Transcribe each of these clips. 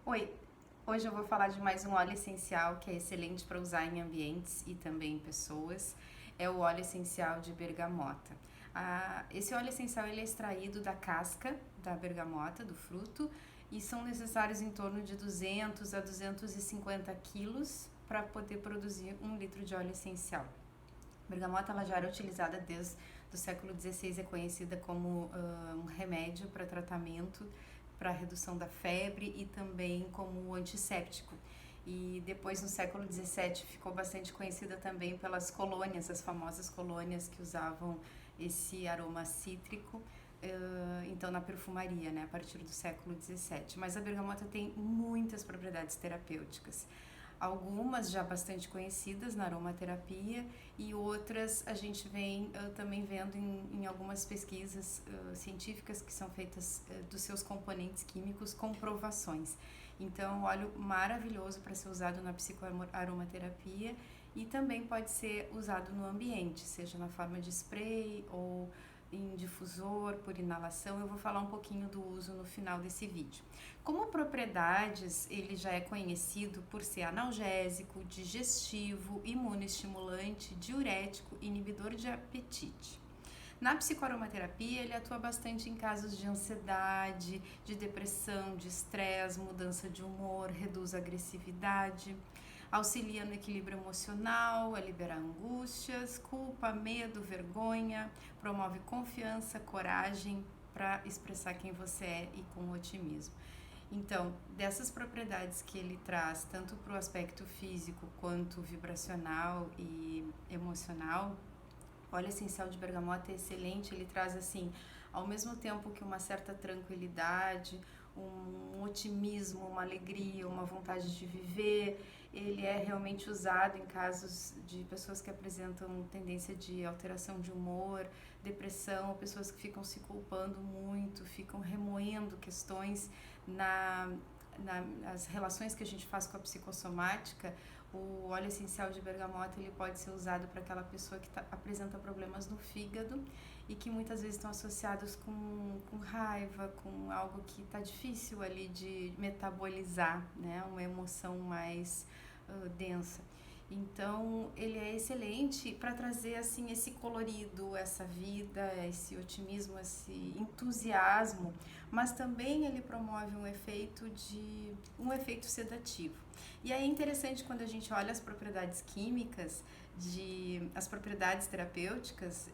Oi, hoje eu vou falar de mais um óleo essencial que é excelente para usar em ambientes e também em pessoas. É o óleo essencial de bergamota. Esse óleo essencial ele é extraído da casca da bergamota, do fruto, e são necessários em torno de 200 a 250 quilos para poder produzir 1 litro de óleo essencial. A bergamota ela já era utilizada desde o século XVI, é conhecida como um remédio para tratamento, para redução da febre e também como antisséptico. E depois, no século XVII, ficou bastante conhecida também pelas colônias, as famosas colônias que usavam esse aroma cítrico, então na perfumaria, né, a partir do século XVII. Mas a bergamota tem muitas propriedades terapêuticas. Algumas já bastante conhecidas na aromaterapia e outras a gente vem também vendo em algumas pesquisas científicas que são feitas dos seus componentes químicos, comprovações. Então, é um óleo maravilhoso para ser usado na psicoaromaterapia e também pode ser usado no ambiente, seja na forma de spray ou em difusor, por inalação. Eu vou falar um pouquinho do uso no final desse vídeo. Como propriedades, ele já é conhecido por ser analgésico, digestivo, imunoestimulante, diurético, inibidor de apetite. Na psicoaromaterapia, ele atua bastante em casos de ansiedade, de depressão, de estresse, mudança de humor, reduz a agressividade, auxilia no equilíbrio emocional, a liberar angústias, culpa, medo, vergonha, promove confiança, coragem para expressar quem você é e com otimismo. Então, dessas propriedades que ele traz, tanto para o aspecto físico quanto vibracional e emocional, o óleo essencial de bergamota é excelente, ele traz assim, ao mesmo tempo que uma certa tranquilidade, um otimismo, uma alegria, uma vontade de viver. Ele é realmente usado em casos de pessoas que apresentam tendência de alteração de humor, depressão, pessoas que ficam se culpando muito, ficam remoendo questões nas relações que a gente faz com a psicossomática. O óleo essencial de bergamota ele pode ser usado para aquela pessoa que apresenta problemas no fígado e que muitas vezes estão associados com raiva, com algo que está difícil ali de metabolizar, né? Uma emoção mais densa. Então, ele é excelente para trazer assim esse colorido, essa vida, esse otimismo, esse entusiasmo, mas também ele promove um efeito sedativo. E aí é interessante quando a gente olha as propriedades químicas as propriedades terapêuticas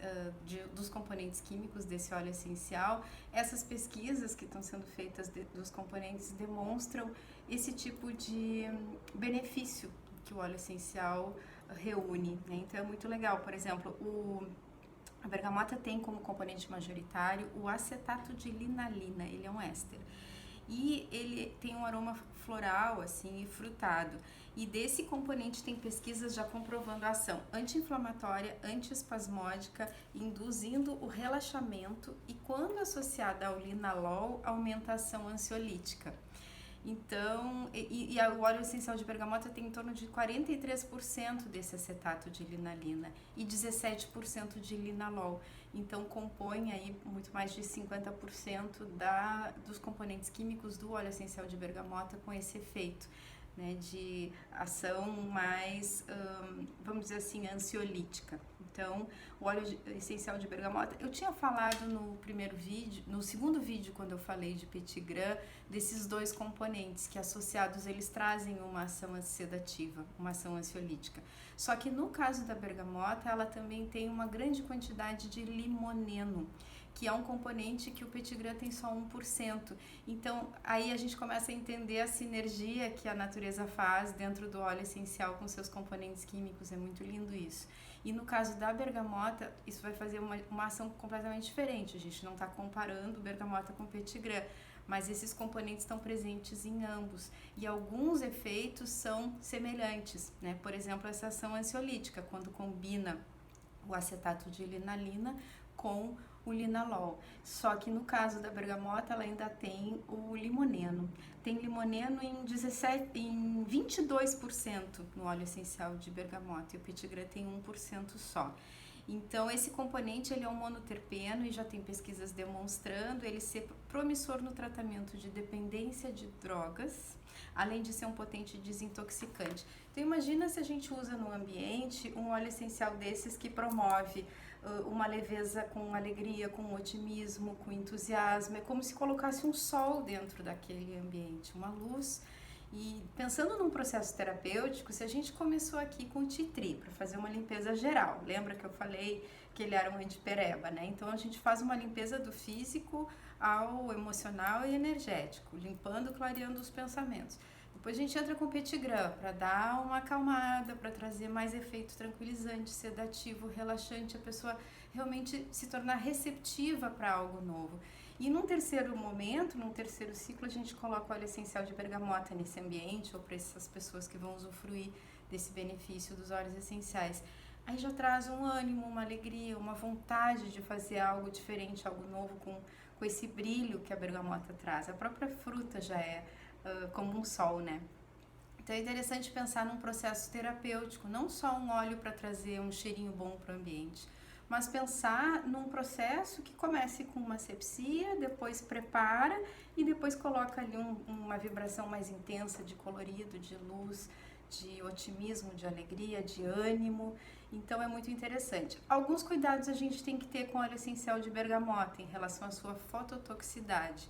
dos componentes químicos desse óleo essencial. Essas pesquisas que estão sendo feitas dos componentes demonstram esse tipo de benefício que o óleo essencial reúne, né? Então é muito legal. Por exemplo, a bergamota tem como componente majoritário o acetato de linalina, ele é um éster. E ele tem um aroma floral, assim, e frutado. E desse componente tem pesquisas já comprovando a ação anti-inflamatória, anti-espasmódica, induzindo o relaxamento e, quando associada ao linalol, aumenta a ação ansiolítica. Então, o óleo essencial de bergamota tem em torno de 43% desse acetato de linalina e 17% de linalol. Então, compõe aí muito mais de 50% dos componentes químicos do óleo essencial de bergamota com esse efeito, né, de ação mais, vamos dizer assim, ansiolítica. Então, o óleo essencial de bergamota, eu tinha falado no segundo vídeo, quando eu falei de petit grain, desses dois componentes que associados eles trazem uma ação sedativa, uma ação ansiolítica. Só que no caso da bergamota, ela também tem uma grande quantidade de limoneno, que é um componente que o petit grain tem só 1%. Então, aí a gente começa a entender a sinergia que a natureza faz dentro do óleo essencial com seus componentes químicos. É muito lindo isso. E no caso da bergamota, isso vai fazer uma ação completamente diferente. A gente não está comparando bergamota com petit grain, mas esses componentes estão presentes em ambos. E alguns efeitos são semelhantes, né? Por exemplo, essa ação ansiolítica, quando combina o acetato de linalina com o linalol. Só que no caso da bergamota, ela ainda tem o limoneno. Tem limoneno em 22% no óleo essencial de bergamota e o petit grain tem 1% só. Então, esse componente ele é um monoterpeno e já tem pesquisas demonstrando ele ser promissor no tratamento de dependência de drogas, além de ser um potente desintoxicante. Então, imagina se a gente usa no ambiente um óleo essencial desses que promove uma leveza com alegria, com otimismo, com entusiasmo. É como se colocasse um sol dentro daquele ambiente, uma luz. E pensando num processo terapêutico, se a gente começou aqui com o Titri para fazer uma limpeza geral, lembra que eu falei que ele era um antipereba, né? Então a gente faz uma limpeza do físico ao emocional e energético, limpando, clareando os pensamentos. Depois a gente entra com o Petigram para dar uma acalmada, para trazer mais efeito tranquilizante, sedativo, relaxante, a pessoa realmente se tornar receptiva para algo novo. E num terceiro momento, num terceiro ciclo, a gente coloca o óleo essencial de bergamota nesse ambiente ou para essas pessoas que vão usufruir desse benefício dos óleos essenciais. Aí já traz um ânimo, uma alegria, uma vontade de fazer algo diferente, algo novo com esse brilho que a bergamota traz. A própria fruta já é como um sol, né? Então é interessante pensar num processo terapêutico, não só um óleo para trazer um cheirinho bom para o ambiente, mas pensar num processo que comece com uma asepsia, depois prepara e depois coloca ali uma vibração mais intensa de colorido, de luz, de otimismo, de alegria, de ânimo. Então é muito interessante. Alguns cuidados a gente tem que ter com óleo essencial de bergamota em relação à sua fototoxicidade.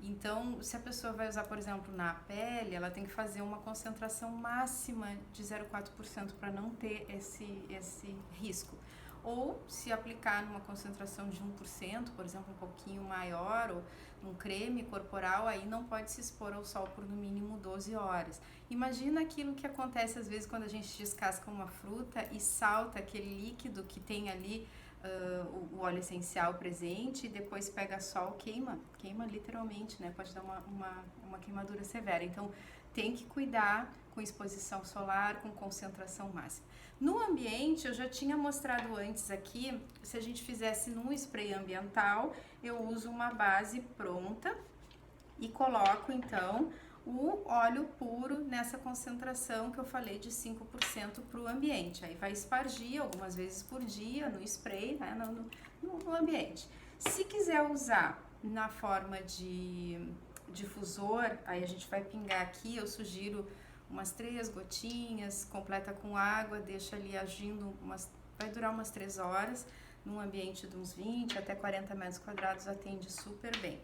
Então, se a pessoa vai usar, por exemplo, na pele, ela tem que fazer uma concentração máxima de 0,4% para não ter esse risco. Ou se aplicar numa concentração de 1%, por exemplo, um pouquinho maior, ou num creme corporal, aí não pode se expor ao sol por no mínimo 12 horas. Imagina aquilo que acontece às vezes quando a gente descasca uma fruta e salta aquele líquido que tem ali o óleo essencial presente e depois pega sol, queima literalmente, né? Pode dar uma queimadura severa. Então, tem que cuidar com exposição solar, com concentração máxima. No ambiente, eu já tinha mostrado antes aqui, se a gente fizesse num spray ambiental, eu uso uma base pronta e coloco, então, o óleo puro nessa concentração que eu falei de 5% para o ambiente. Aí vai espargir algumas vezes por dia no spray, né, no ambiente. Se quiser usar na forma de difusor, aí a gente vai pingar aqui, eu sugiro umas 3 gotinhas, completa com água, deixa ali agindo, vai durar umas 3 horas, num ambiente de uns 20 até 40 metros quadrados, atende super bem.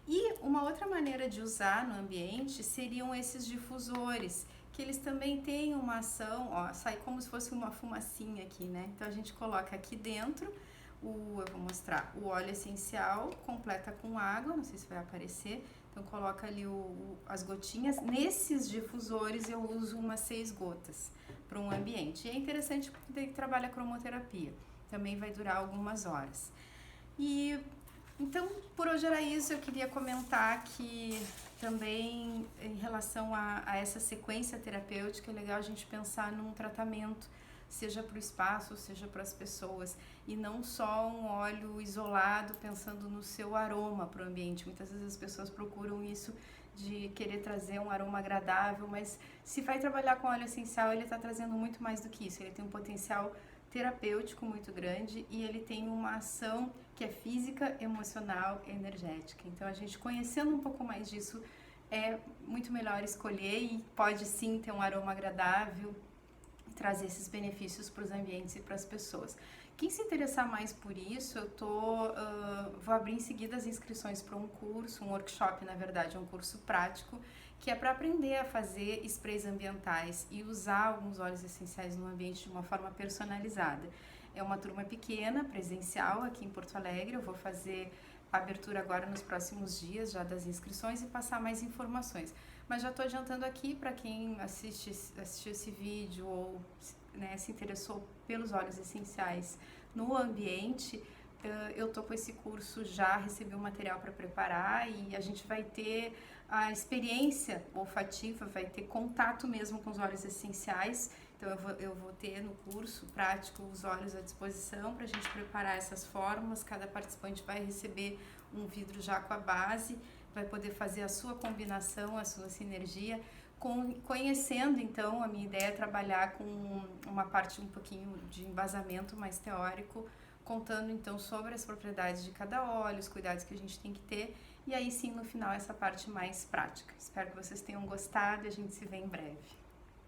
E uma outra maneira de usar no ambiente seriam esses difusores, que eles também têm uma ação, ó, sai como se fosse uma fumacinha aqui, né? Então a gente coloca aqui dentro, eu vou mostrar, o óleo essencial, completa com água, não sei se vai aparecer, então coloca ali as gotinhas. Nesses difusores eu uso umas 6 gotas para um ambiente. E é interessante porque trabalha a cromoterapia, também vai durar algumas horas. E então, por hoje era isso. Eu queria comentar que também em relação a essa sequência terapêutica, é legal a gente pensar num tratamento, seja para o espaço, seja para as pessoas, e não só um óleo isolado pensando no seu aroma para o ambiente. Muitas vezes as pessoas procuram isso de querer trazer um aroma agradável, mas se vai trabalhar com óleo essencial, ele está trazendo muito mais do que isso. Ele tem um potencial terapêutico muito grande e ele tem uma ação que é física, emocional e energética. Então, a gente conhecendo um pouco mais disso, é muito melhor escolher e pode sim ter um aroma agradável, trazer esses benefícios para os ambientes e para as pessoas. Quem se interessar mais por isso, eu vou abrir em seguida as inscrições para um curso, um workshop, na verdade, um curso prático, que é para aprender a fazer sprays ambientais e usar alguns óleos essenciais no ambiente de uma forma personalizada. É uma turma pequena, presencial, aqui em Porto Alegre. Eu vou fazer a abertura agora nos próximos dias já das inscrições e passar mais informações. Mas já estou adiantando aqui para quem assistiu esse vídeo ou, né, se interessou pelos óleos essenciais no ambiente, eu estou com esse curso já, recebi o material para preparar e a gente vai ter a experiência olfativa, vai ter contato mesmo com os óleos essenciais. Então eu vou ter no curso prático os óleos à disposição para a gente preparar essas fórmulas. Cada participante vai receber um vidro já com a base, vai poder fazer a sua combinação, a sua sinergia Conhecendo, então, a minha ideia é trabalhar com uma parte um pouquinho de embasamento mais teórico, contando então sobre as propriedades de cada óleo, os cuidados que a gente tem que ter, e aí sim no final essa parte mais prática. Espero que vocês tenham gostado e a gente se vê em breve.